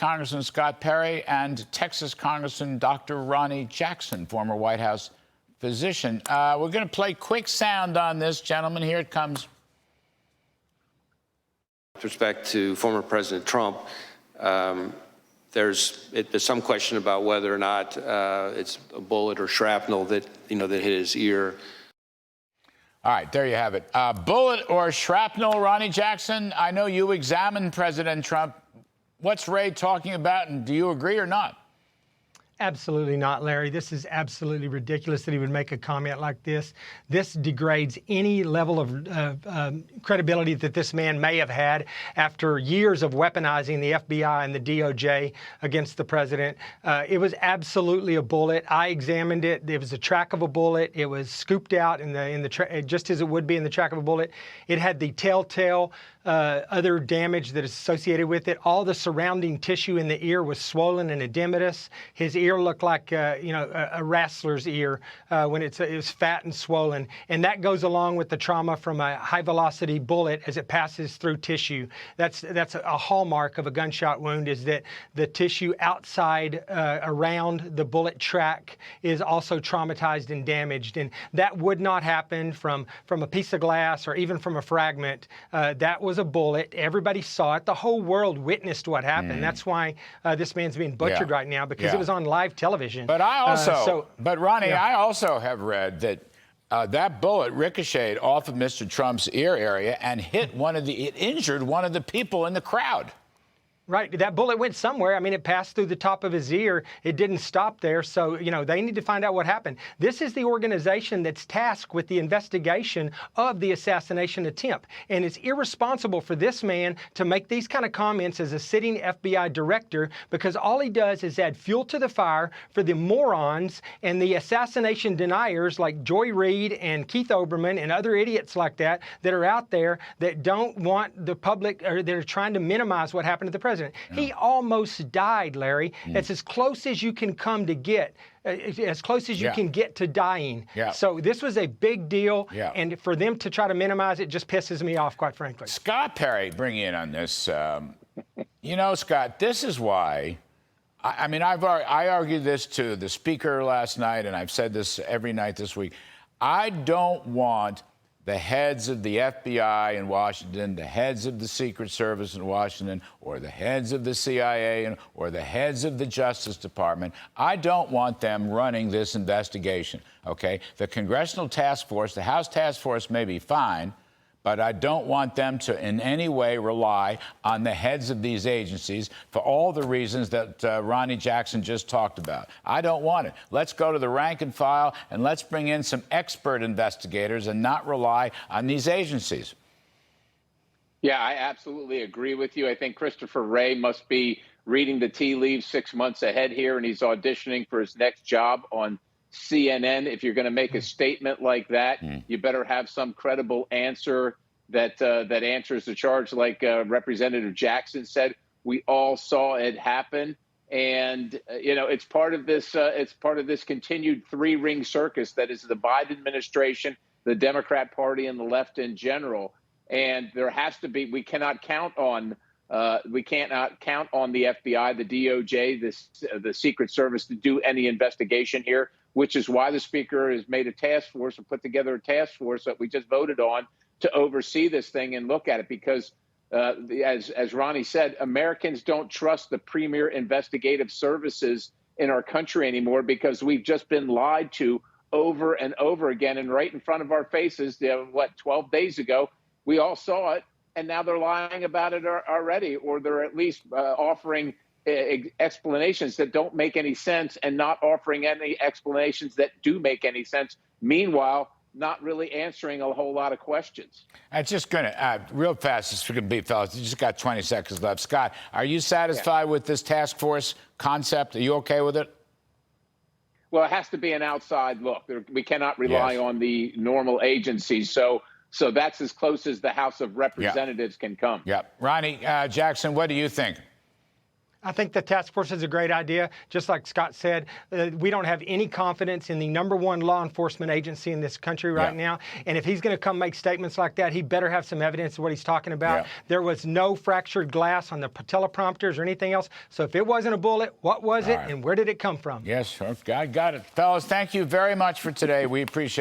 Congressman Scott Perry and Texas Congressman Dr. Ronny Jackson, former White House physician. We're going to play quick sound on this, gentlemen. Here it comes. With respect to former President Trump, there's some question about whether or not it's a bullet or shrapnel that that hit his ear. All right, there you have it. Bullet or shrapnel, Ronny Jackson. I know you examined President Trump. What's Wray talking about, and do you agree or not? Absolutely not, Larry. This is absolutely ridiculous that he would make a comment like this. This degrades any level of credibility that this man may have had after years of weaponizing the FBI and the DOJ against the president. It was absolutely a bullet. I examined it. It was a track of a bullet. It was scooped out in the just as it would be in the track of a bullet. It had the telltale other damage that is associated with it. All the surrounding tissue in the ear was swollen and edematous. His ear looked like a wrestler's ear when it was fat and swollen, and that goes along with the trauma from a high-velocity bullet as it passes through tissue. That's a hallmark of a gunshot wound, is that the tissue outside around the bullet track is also traumatized and damaged, and that would not happen from a piece of glass or even from a fragment. That was a bullet. Everybody saw it. The whole world witnessed what happened. That's why this man's being butchered right now, because it was on live television. But I also, but Ronny, I also have read that that bullet ricocheted off of Mr. Trump's ear area and hit it injured one of the people in the crowd. Right. That bullet went somewhere. I mean, it passed through the top of his ear. It didn't stop there. So, they need to find out what happened. This is the organization that's tasked with the investigation of the assassination attempt. And it's irresponsible for this man to make these kind of comments as a sitting FBI director, because all he does is add fuel to the fire for the morons and the assassination deniers like Joy Reid and Keith Olbermann and other idiots like that are out there that don't want the public, or they're trying to minimize what happened to the president. He almost died, Larry. It's as close as you can come to get, as close as you can get to dying. So this was a big deal, and for them to try to minimize it just pisses me off, quite frankly. Scott Perry, bring in on this. Scott, this is why. I mean, I argued this to the speaker last night, and I've said this every night this week. I don't want the heads of the FBI in Washington, the heads of the Secret Service in Washington, or the heads of the CIA, or the heads of the Justice Department. I don't want them running this investigation, okay? The Congressional Task Force, the House Task Force may be fine, but I don't want them to in any way rely on the heads of these agencies for all the reasons that Ronny Jackson just talked about. I don't want it. Let's go to the rank and file, and let's bring in some expert investigators and not rely on these agencies. Yeah, I absolutely agree with you. I think Christopher Wray must be reading the tea leaves 6 months ahead here, and he's auditioning for his next job on CNN. If you're going to make a statement like that, you better have some credible answer that answers the charge. Like Representative Jackson said, we all saw it happen, and it's part of this. It's part of this continued three-ring circus that is the Biden administration, the Democrat Party, and the left in general. And there has to be. We cannot count on. We cannot count on the FBI, the DOJ, the Secret Service to do any investigation here, which is why the Speaker has made a task force and put together a task force that we just voted on to oversee this thing and look at it. Because, as Ronny said, Americans don't trust the premier investigative services in our country anymore, because we've just been lied to over and over again, and right in front of our faces. 12 days ago, we all saw it, and now they're lying about it already, or they're at least offering explanations that don't make any sense, and not offering any explanations that do make any sense. Meanwhile, not really answering a whole lot of questions. I'm just going to, real fast, this can be, fellas, you just got 20 seconds left. Scott, are you satisfied with this task force concept? Are you okay with it? Well, it has to be an outside look. We cannot rely on the normal agencies. So that's as close as the House of Representatives can come. Ronny Jackson, what do you think? I think the task force is a great idea. Just like Scott said, we don't have any confidence in the #1 law enforcement agency in this country right now. And if he's going to come make statements like that, he better have some evidence of what he's talking about. There was no fractured glass on the teleprompters or anything else. So if it wasn't a bullet, what was it and where did it come from? Yes, I got it. Fellas, thank you very much for today. We appreciate it.